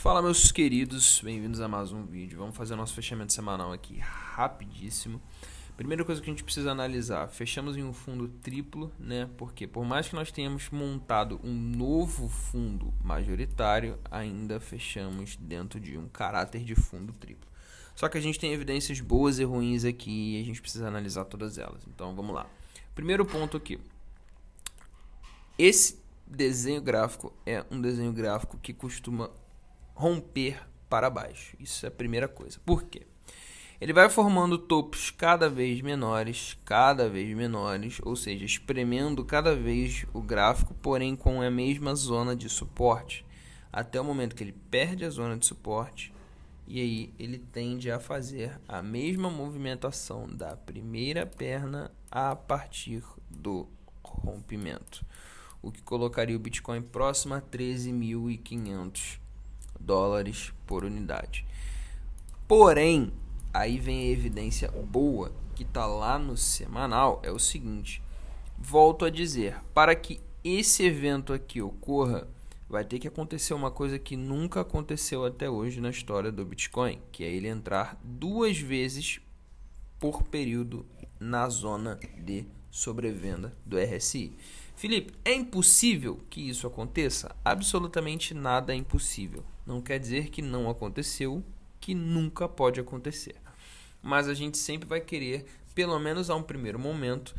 Fala, meus queridos, bem-vindos a mais um vídeo. Vamos fazer o nosso fechamento semanal aqui rapidíssimo. Primeira coisa que a gente precisa analisar, fechamos em um fundo triplo, né? Porque por mais que nós tenhamos montado um novo fundo majoritário, ainda fechamos dentro de um caráter de fundo triplo. Só que a gente tem evidências boas e ruins aqui e a gente precisa analisar todas elas. Então vamos lá. Primeiro ponto aqui. Esse desenho gráfico é um desenho gráfico que costuma romper para baixo. Isso é a primeira coisa. Por quê? Ele vai formando topos cada vez menores, ou seja, espremendo cada vez o gráfico, porém com a mesma zona de suporte, até o momento que ele perde a zona de suporte e aí ele tende a fazer a mesma movimentação da primeira perna a partir do rompimento, o que colocaria o Bitcoin próximo a 13.500 dólares por unidade. Porém, aí vem a evidência boa que está lá no semanal, é o seguinte, volto a dizer, para que esse evento aqui ocorra, vai ter que acontecer uma coisa que nunca aconteceu até hoje na história do Bitcoin, que é ele entrar duas vezes por período na zona de sobrevenda do RSI. Felipe, é impossível que isso aconteça? Absolutamente nada é impossível. Não quer dizer que não aconteceu, que nunca pode acontecer. Mas a gente sempre vai querer, pelo menos a um primeiro momento,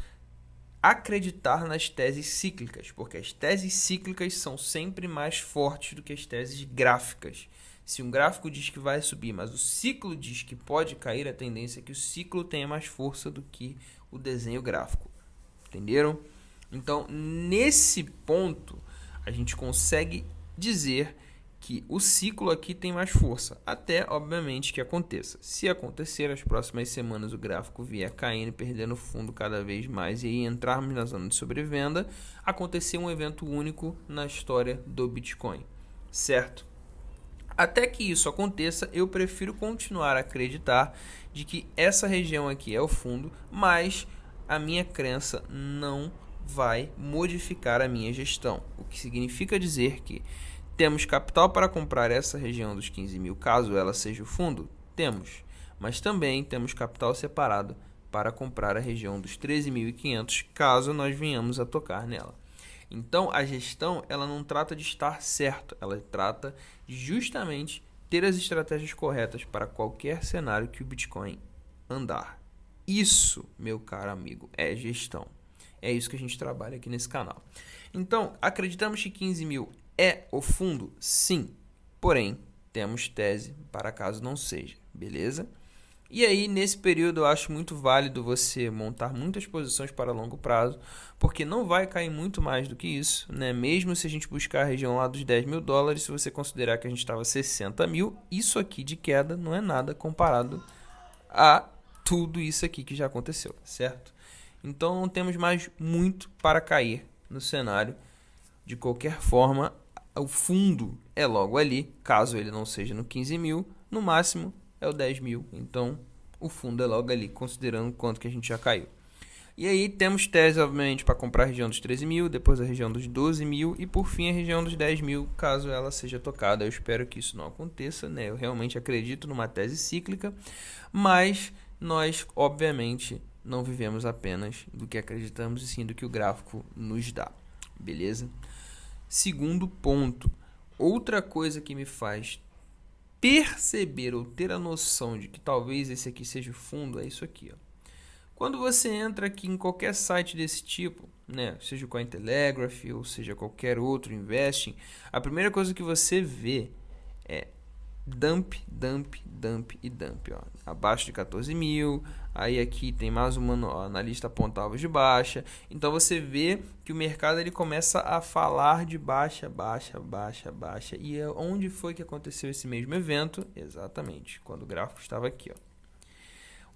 acreditar nas teses cíclicas, porque as teses cíclicas são sempre mais fortes do que as teses gráficas. Se um gráfico diz que vai subir, mas o ciclo diz que pode cair, a tendência é que o ciclo tenha mais força do que o desenho gráfico. Entenderam? Então, nesse ponto, a gente consegue dizer que o ciclo aqui tem mais força, até, obviamente, que aconteça. Se acontecer, as próximas semanas o gráfico vier caindo e perdendo fundo cada vez mais e aí entrarmos na zona de sobrevenda, acontecer um evento único na história do Bitcoin, certo? Até que isso aconteça, eu prefiro continuar a acreditar de que essa região aqui é o fundo, mas a minha crença não vai modificar a minha gestão, o que significa dizer que temos capital para comprar essa região dos 15 mil, caso ela seja o fundo? Temos, mas também temos capital separado para comprar a região dos 13.500, caso nós venhamos a tocar nela. Então, a gestão ela não trata de estar certo, ela trata de justamente ter as estratégias corretas para qualquer cenário que o Bitcoin andar. Isso, meu caro amigo, é gestão. É isso que a gente trabalha aqui nesse canal. Então, acreditamos que 15 mil é o fundo? Sim. Porém, temos tese para caso não seja. Beleza? E aí, nesse período, eu acho muito válido você montar muitas posições para longo prazo, porque não vai cair muito mais do que isso, né? Mesmo se a gente buscar a região lá dos 10 mil dólares, se você considerar que a gente estava 60 mil, isso aqui de queda não é nada comparado a tudo isso aqui que já aconteceu, certo? Então não temos mais muito para cair no cenário. De qualquer forma, o fundo é logo ali, caso ele não seja no 15 mil, no máximo é o 10 mil. Então o fundo é logo ali, considerando quanto que a gente já caiu. E aí temos tese, obviamente, para comprar a região dos 13 mil, depois a região dos 12 mil e por fim a região dos 10 mil, caso ela seja tocada. Eu espero que isso não aconteça, né? Eu realmente acredito numa tese cíclica, mas nós, obviamente, não vivemos apenas do que acreditamos e sim do que o gráfico nos dá, beleza? Segundo ponto, outra coisa que me faz perceber ou ter a noção de que talvez esse aqui seja o fundo é isso aqui, ó. Quando você entra aqui em qualquer site desse tipo, né, seja o Cointelegraph ou seja qualquer outro investing, a primeira coisa que você vê é dump, dump, dump e dump, ó. Abaixo de 14 mil, aí aqui tem mais uma na lista aponta alvos de baixa, então você vê que o mercado ele começa a falar de baixa, baixa, baixa, baixa, e onde foi que aconteceu esse mesmo evento? Exatamente, quando o gráfico estava aqui, ó.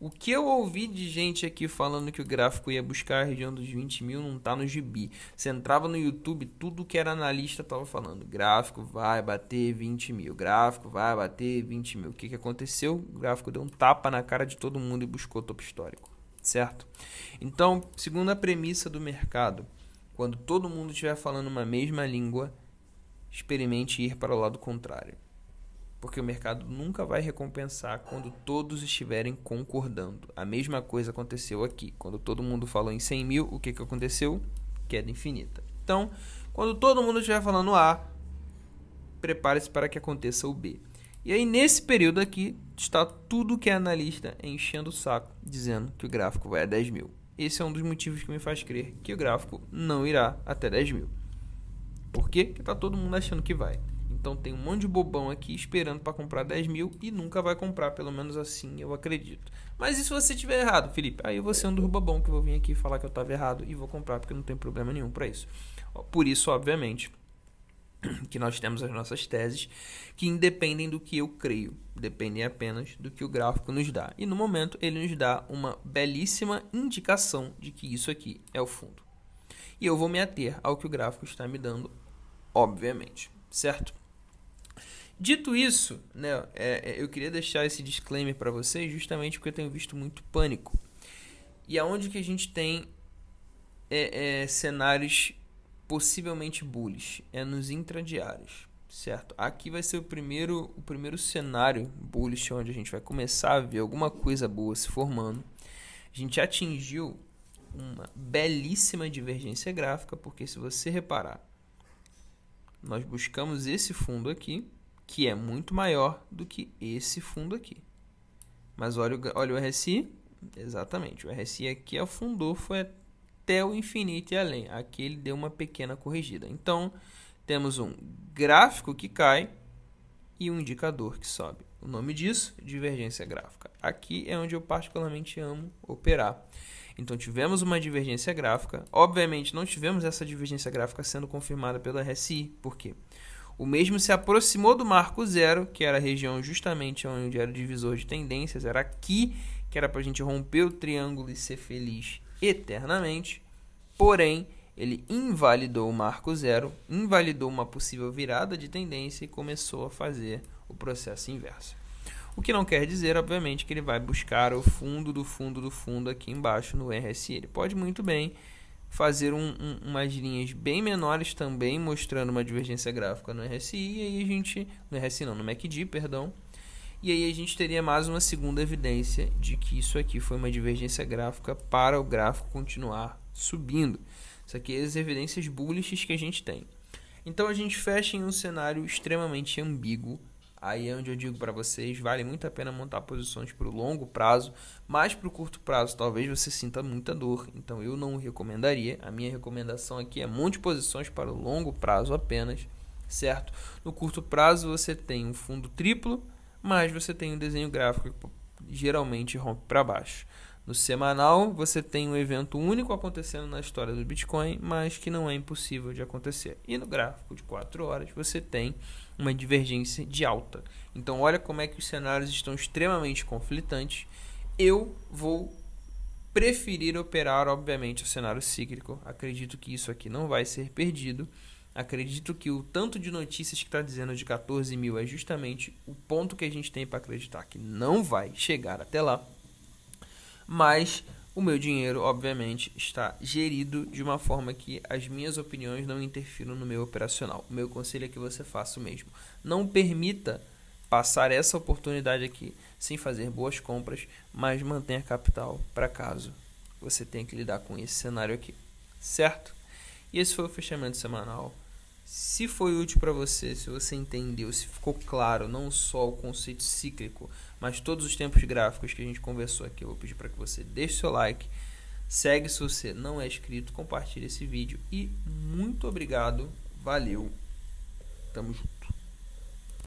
O que eu ouvi de gente aqui falando que o gráfico ia buscar a região dos 20 mil não está no gibi. Você entrava no YouTube, tudo que era analista estava falando. Gráfico vai bater 20 mil. Gráfico vai bater 20 mil. O que aconteceu? O gráfico deu um tapa na cara de todo mundo e buscou topo histórico. Certo? Então, segundo a premissa do mercado, quando todo mundo estiver falando uma mesma língua, experimente ir para o lado contrário. Porque o mercado nunca vai recompensar quando todos estiverem concordando. A mesma coisa aconteceu aqui. Quando todo mundo falou em 100 mil, o que aconteceu? Queda infinita. Então, quando todo mundo estiver falando A, prepare-se para que aconteça o B. E aí, nesse período aqui, está tudo que é analista enchendo o saco, dizendo que o gráfico vai a 10 mil. Esse é um dos motivos que me faz crer que o gráfico não irá até 10 mil. Por quê? Porque está todo mundo achando que vai. Então tem um monte de bobão aqui esperando para comprar 10 mil e nunca vai comprar, pelo menos assim eu acredito. Mas e se você estiver errado, Felipe? Aí eu vou ser um dos bobão que vou vir aqui falar que eu estava errado e vou comprar porque não tem problema nenhum para isso. Por isso, obviamente, que nós temos as nossas teses que independem do que eu creio, dependem apenas do que o gráfico nos dá. E no momento ele nos dá uma belíssima indicação de que isso aqui é o fundo. E eu vou me ater ao que o gráfico está me dando, obviamente, certo? Dito isso, né, eu queria deixar esse disclaimer para vocês justamente porque eu tenho visto muito pânico. E aonde que a gente tem cenários possivelmente bullish? É nos intradiários, certo? Aqui vai ser o primeiro cenário bullish onde a gente vai começar a ver alguma coisa boa se formando. A gente atingiu uma belíssima divergência gráfica, porque se você reparar, nós buscamos esse fundo aqui, que é muito maior do que esse fundo aqui. Mas olha o RSI, exatamente, o RSI aqui afundou, foi até o infinito e além. Aqui ele deu uma pequena corrigida. Então, temos um gráfico que cai e um indicador que sobe. O nome disso, divergência gráfica. Aqui é onde eu particularmente amo operar. Então, tivemos uma divergência gráfica. Obviamente, não tivemos essa divergência gráfica sendo confirmada pelo RSI. Por quê? O mesmo se aproximou do marco zero, que era a região justamente onde era o divisor de tendências. Era aqui que era para a gente romper o triângulo e ser feliz eternamente. Porém, ele invalidou o marco zero, invalidou uma possível virada de tendência e começou a fazer o processo inverso. O que não quer dizer, obviamente, que ele vai buscar o fundo do fundo do fundo aqui embaixo no RSI. Ele pode muito bem fazer umas linhas bem menores também, mostrando uma divergência gráfica no RSI, e aí a gente, no RSI não, no MACD, perdão, e aí a gente teria mais uma segunda evidência de que isso aqui foi uma divergência gráfica para o gráfico continuar subindo. Isso aqui é as evidências bullish que a gente tem. Então a gente fecha em um cenário extremamente ambíguo. Aí é onde eu digo para vocês, vale muito a pena montar posições para o longo prazo, mas para o curto prazo talvez você sinta muita dor, então eu não recomendaria. A minha recomendação aqui é monte posições para o longo prazo apenas, certo? No curto prazo você tem um fundo triplo, mas você tem um desenho gráfico que geralmente rompe para baixo. No semanal você tem um evento único acontecendo na história do Bitcoin, mas que não é impossível de acontecer. E no gráfico de 4 horas você tem uma divergência de alta. Então olha como é que os cenários estão extremamente conflitantes. Eu vou preferir operar, obviamente, o cenário cíclico. Acredito que isso aqui não vai ser perdido. Acredito que o tanto de notícias que está dizendo de 14 mil é justamente o ponto que a gente tem para acreditar que não vai chegar até lá. Mas o meu dinheiro, obviamente, está gerido de uma forma que as minhas opiniões não interfiram no meu operacional. O meu conselho é que você faça o mesmo. Não permita passar essa oportunidade aqui sem fazer boas compras, mas mantenha capital para caso você tenha que lidar com esse cenário aqui, certo? E esse foi o fechamento semanal. Se foi útil para você, se você entendeu, se ficou claro não só o conceito cíclico, mas todos os tempos gráficos que a gente conversou aqui, eu vou pedir para que você deixe seu like, segue se você não é inscrito, compartilhe esse vídeo e muito obrigado, valeu, tamo junto.